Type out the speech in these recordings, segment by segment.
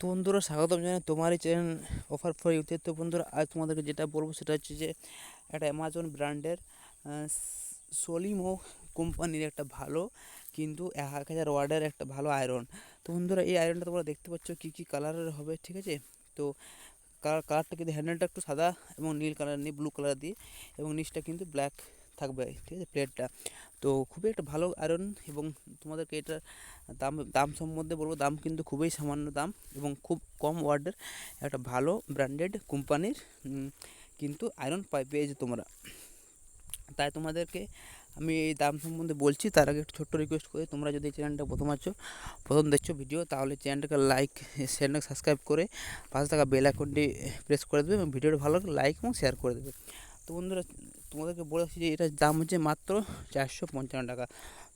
তো বন্ধুরা স্বাগতম জানাই তোমার এই চ্যানেল অফার ফর ইউতে। তো বন্ধুরা আজ তোমাদেরকে যেটা বলবো সেটা হচ্ছে যে একটা অ্যামাজন ব্র্যান্ডের সলিমো কোম্পানির একটা ভালো কিন্তু 1000 ওয়ার্ডের একটা ভালো আয়রন। তো বন্ধুরা এই আয়রনটা তোমরা দেখতে পাচ্ছ কী কী কালারের হবে, ঠিক আছে। তো কালারটা কিন্তু হ্যান্ডেলটা একটু সাদা এবং নীল কালার নেই, ব্লু কালার দিয়ে, এবং নিচটা কিন্তু ব্ল্যাক থাকবে, ঠিক আছে, প্লেটটা। তো খুবই একটা ভালো আয়রন, এবং তোমাদেরকে এটার দাম দাম সম্বন্ধে বলবো। দাম কিন্তু খুবই সামান্য দাম এবং খুব কম ওয়ার্ডের একটা ভালো ব্র্যান্ডেড কোম্পানির কিন্তু আয়রন পেয়েছো তোমরা। তাই তোমাদেরকে আমি এই দাম সম্বন্ধে বলছি। তার আগে একটু ছোট্ট রিকোয়েস্ট করি, তোমরা যদি এই চ্যানেলটা প্রথম দেখছো ভিডিও, তাহলে চ্যানেলটাকে লাইক, চ্যানেলটাকে সাবস্ক্রাইব করে পাশে থাকা বেল আইকনটি প্রেস করে দেবে এবং ভিডিওটা ভালো লাগলে লাইক এবং শেয়ার করে দেবে। তো বন্ধুরা তোমাদেরকে বলে রাখছি যে এটার দাম হচ্ছে মাত্র 455 টাকা।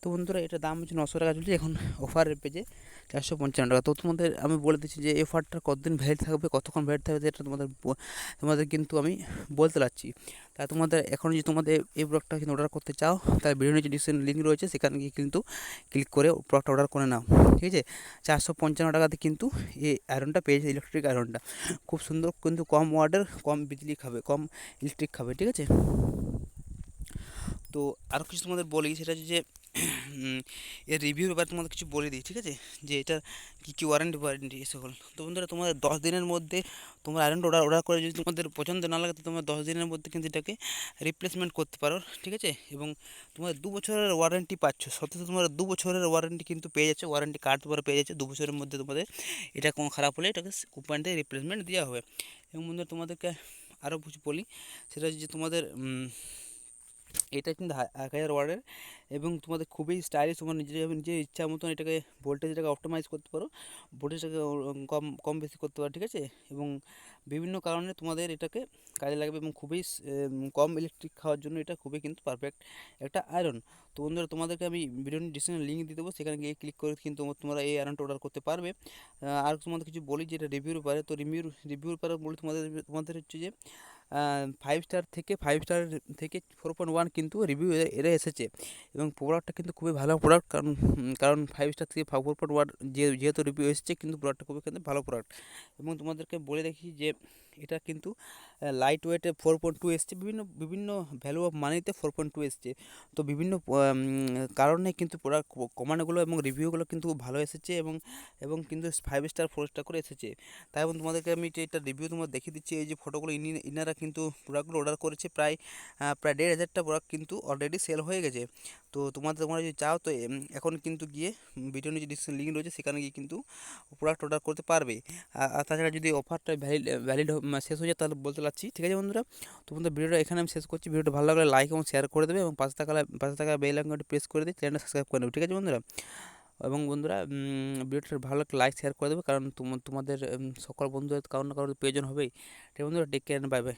তো বন্ধুরা এটার দাম হচ্ছে 900 টাকা চলছে এখন অফারের পেজে, 455 টাকা। তো তোমাদের আমি বলে দিচ্ছি যে এই অফারটা কতদিন ভ্যালিড থাকবে, কতক্ষণ ভ্যালিড থাকবে, এটা তোমাদের কিন্তু আমি বলতে পারছি। তা তোমাদের এখন যদি তোমাদের এই প্রোডাক্টটা কিন্তু অর্ডার করতে চাও, তার ভিডিও নিচে ডিসক্রিপশন লিঙ্ক রয়েছে, সেখানে গিয়ে কিন্তু ক্লিক করে প্রোডাক্টটা অর্ডার করে নাও, ঠিক আছে। 455 টাকাতে কিন্তু এই আয়রনটা পেয়েছে, ইলেকট্রিক আয়রনটা খুব সুন্দর, কিন্তু কম ওয়াটের, কম বিজলি খাবে, কম ইলেকট্রিক খাবে, ঠিক আছে। তো আরও কিছু তোমাদের বলি, সেটা হচ্ছে যে এর রিভিউর ব্যাপারে তোমাদের কিছু বলে দিই, ঠিক আছে, যে এটার কী কী ওয়ারেন্টি এ সকল। তো বন্ধুরা তোমাদের 10 দিনের মধ্যে তোমরা আয়রনটা অর্ডার করে যদি তোমাদের পছন্দ না লাগে, তো তোমরা 10 দিনের মধ্যে কিন্তু এটাকে রিপ্লেসমেন্ট করতে পারো, ঠিক আছে। এবং তোমাদের 2 বছরের ওয়ারেন্টি পাচ্ছ, সত্যি তোমরা 2 বছরের ওয়ারেন্টি কিন্তু পেয়ে যাচ্ছে, ওয়ারেন্টি কার্ড তোমরা পেয়ে যাচ্ছে। 2 বছরের মধ্যে তোমাদের এটা কোনো খারাপ হলে এটাকে কোম্পানি থেকে রিপ্লেসমেন্ট দেওয়া হবে। এবং বন্ধুরা তোমাদেরকে আরও কিছু বলি, সেটা হচ্ছে যে তোমাদের এটা কিন্তু 1000 ওয়াটের, এবং তোমাদের খুবই স্টাইলিশ, তোমার নিজের ইচ্ছা মতন এটাকে ভোল্টেজটাকে অপটিমাইজ করতে পারো, ভোল্টেজটাকে কম কম বেশি করতে পারো, ঠিক আছে। এবং বিভিন্ন কারণে তোমাদের এটাকে কাজে লাগবে, এবং খুবই কম ইলেকট্রিক খাওয়ার জন্য এটা খুবই কিন্তু পারফেক্ট একটা আয়রন। তো বন্ধুরা তোমাদেরকে আমি ভিডিও ডিসক্রিপশনে লিঙ্ক দিয়ে দেবো, সেখানে গিয়ে ক্লিক করে কিন্তু তোমরা এই আয়রনটা অর্ডার করতে পারবে। আর তোমাদের কিছু বলি যে এটা রিভিউর ব্যাপারে, তো রিভিউর ব্যাপারে বলি তোমাদের হচ্ছে যে 5 স্টার থেকে 4.1 কিন্তু রিভিউ এরা এসেছে, এবং প্রোডাক্টটা কিন্তু খুবই ভালো প্রোডাক্ট। কারণ 5 স্টার থেকে 4.1 যেহেতু রিভিউ এসেছে, কিন্তু প্রোডাক্টটা খুবই কিন্তু ভালো প্রোডাক্ট। এবং তোমাদেরকে বলে রাখি যে এটা কিন্তু লাইট ওয়েটে 4.2 এসছে, বিভিন্ন বিভিন্ন ভ্যালু অফ মানিতে 4.2 এসছে। তো বিভিন্ন কারণে কিন্তু প্রোডাক্ট কমানোগুলো এবং রিভিউগুলো কিন্তু খুব ভালো এসেছে, এবং কিন্তু 5 স্টার 4 স্টার করে এসেছে। তাই এবং তোমাদেরকে আমি এটা রিভিউ তোমার দেখিয়ে দিচ্ছি। এই যে ফটোগুলো ইনারা কিন্তু প্রোডাক্টগুলো অর্ডার করেছে, প্রায় 1,500টা প্রোডাক্ট কিন্তু অলরেডি সেল হয়ে গেছে। তো তোমরা যদি চাও, তো এখন কিন্তু গিয়ে ভিডিও নিচে ডিসক্রিপশন লিঙ্ক রয়েছে, সেখানে গিয়ে কিন্তু প্রোডাক্ট অর্ডার করতে পারবে। আর তাছাড়া যদি অফারটা ভ্যালিড শেষ হয়ে যায়, তাহলে বলতে পারছি, ঠিক আছে বন্ধুরা। তো বন্ধুরা ভিডিওটা এখানে আমি শেষ করছি। ভিডিওটা ভালো লাগলে লাইক এবং শেয়ার করে দেবে, এবং পাশে থাকা বেল আইকনটি প্রেস করে দিয়ে চ্যানেলটা সাবস্ক্রাইব করে নেবে, ঠিক আছে বন্ধুরা। এবং বন্ধুরা ভিডিওটা ভালো লাগলে লাইক শেয়ার করে দেবে, কারণ তোমাদের সকল বন্ধুদের কারো না কারোর প্রয়োজন হবেই। ঠিক আছে বন্ধুরা, টেক কেয়ার, বাই বাই।